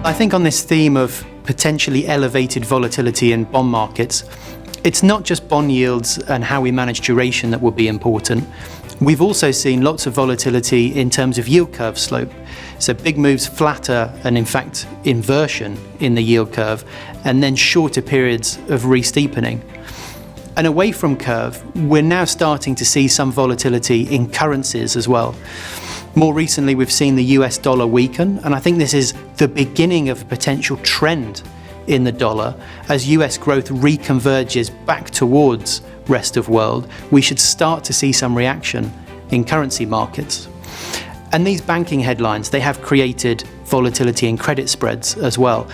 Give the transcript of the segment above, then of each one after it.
I think on this theme of potentially elevated volatility in bond markets, it's not just bond yields and how we manage duration that will be important. We've also seen lots of volatility in terms of yield curve slope. So big moves flatter and in fact inversion in the yield curve, and then shorter periods of re-steepening. And away from curve, we're now starting to see some volatility in currencies as well. More recently, we've seen the US dollar weaken, and I think this is the beginning of a potential trend in the dollar. As US growth reconverges back towards rest of world, we should start to see some reaction in currency markets. And these banking headlines, they have created volatility in credit spreads as well.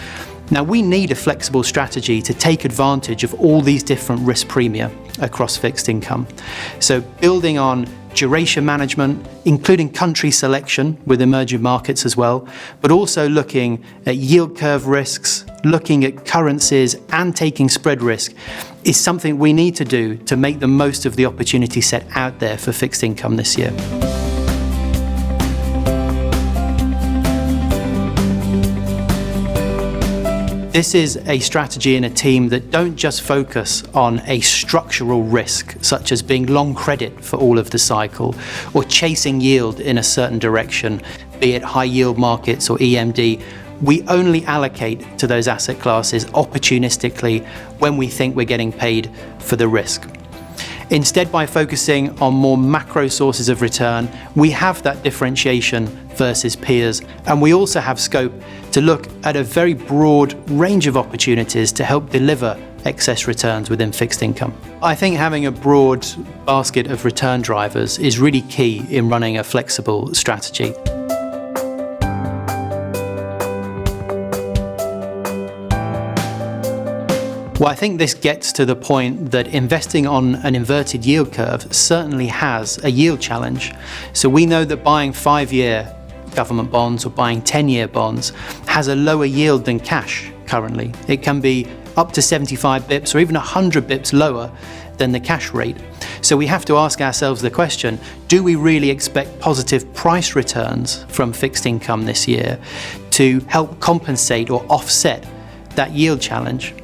Now, we need a flexible strategy to take advantage of all these different risk premia across fixed income. So building on duration management, including country selection with emerging markets as well, but also looking at yield curve risks, looking at currencies and taking spread risk is something we need to do to make the most of the opportunity set out there for fixed income this year. This is a strategy and a team that don't just focus on a structural risk, such as being long credit for all of the cycle, or chasing yield in a certain direction, be it high yield markets or EMD. We only allocate to those asset classes opportunistically when we think we're getting paid for the risk. Instead, by focusing on more macro sources of return, we have that differentiation versus peers, and we also have scope to look at a very broad range of opportunities to help deliver excess returns within fixed income. I think having a broad basket of return drivers is really key in running a flexible strategy. Well, I think this gets to the point that investing on an inverted yield curve certainly has a yield challenge. So we know that buying 5-year government bonds or buying 10-year bonds has a lower yield than cash currently. It can be up to 75 bips or even 100 bips lower than the cash rate. So we have to ask ourselves the question, do we really expect positive price returns from fixed income this year to help compensate or offset that yield challenge?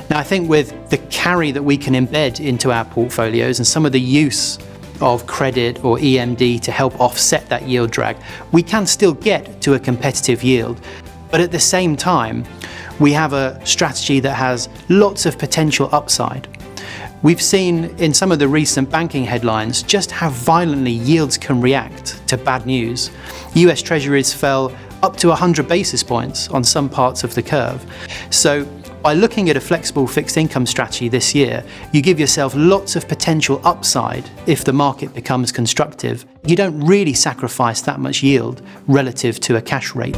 Now, I think with the carry that we can embed into our portfolios and some of the use of credit or EMD to help offset that yield drag, we can still get to a competitive yield. But at the same time, we have a strategy that has lots of potential upside. We've seen in some of the recent banking headlines just how violently yields can react to bad news. US Treasuries fell up to 100 basis points on some parts of the curve. So by looking at a flexible fixed income strategy this year, you give yourself lots of potential upside if the market becomes constructive. You don't really sacrifice that much yield relative to a cash rate.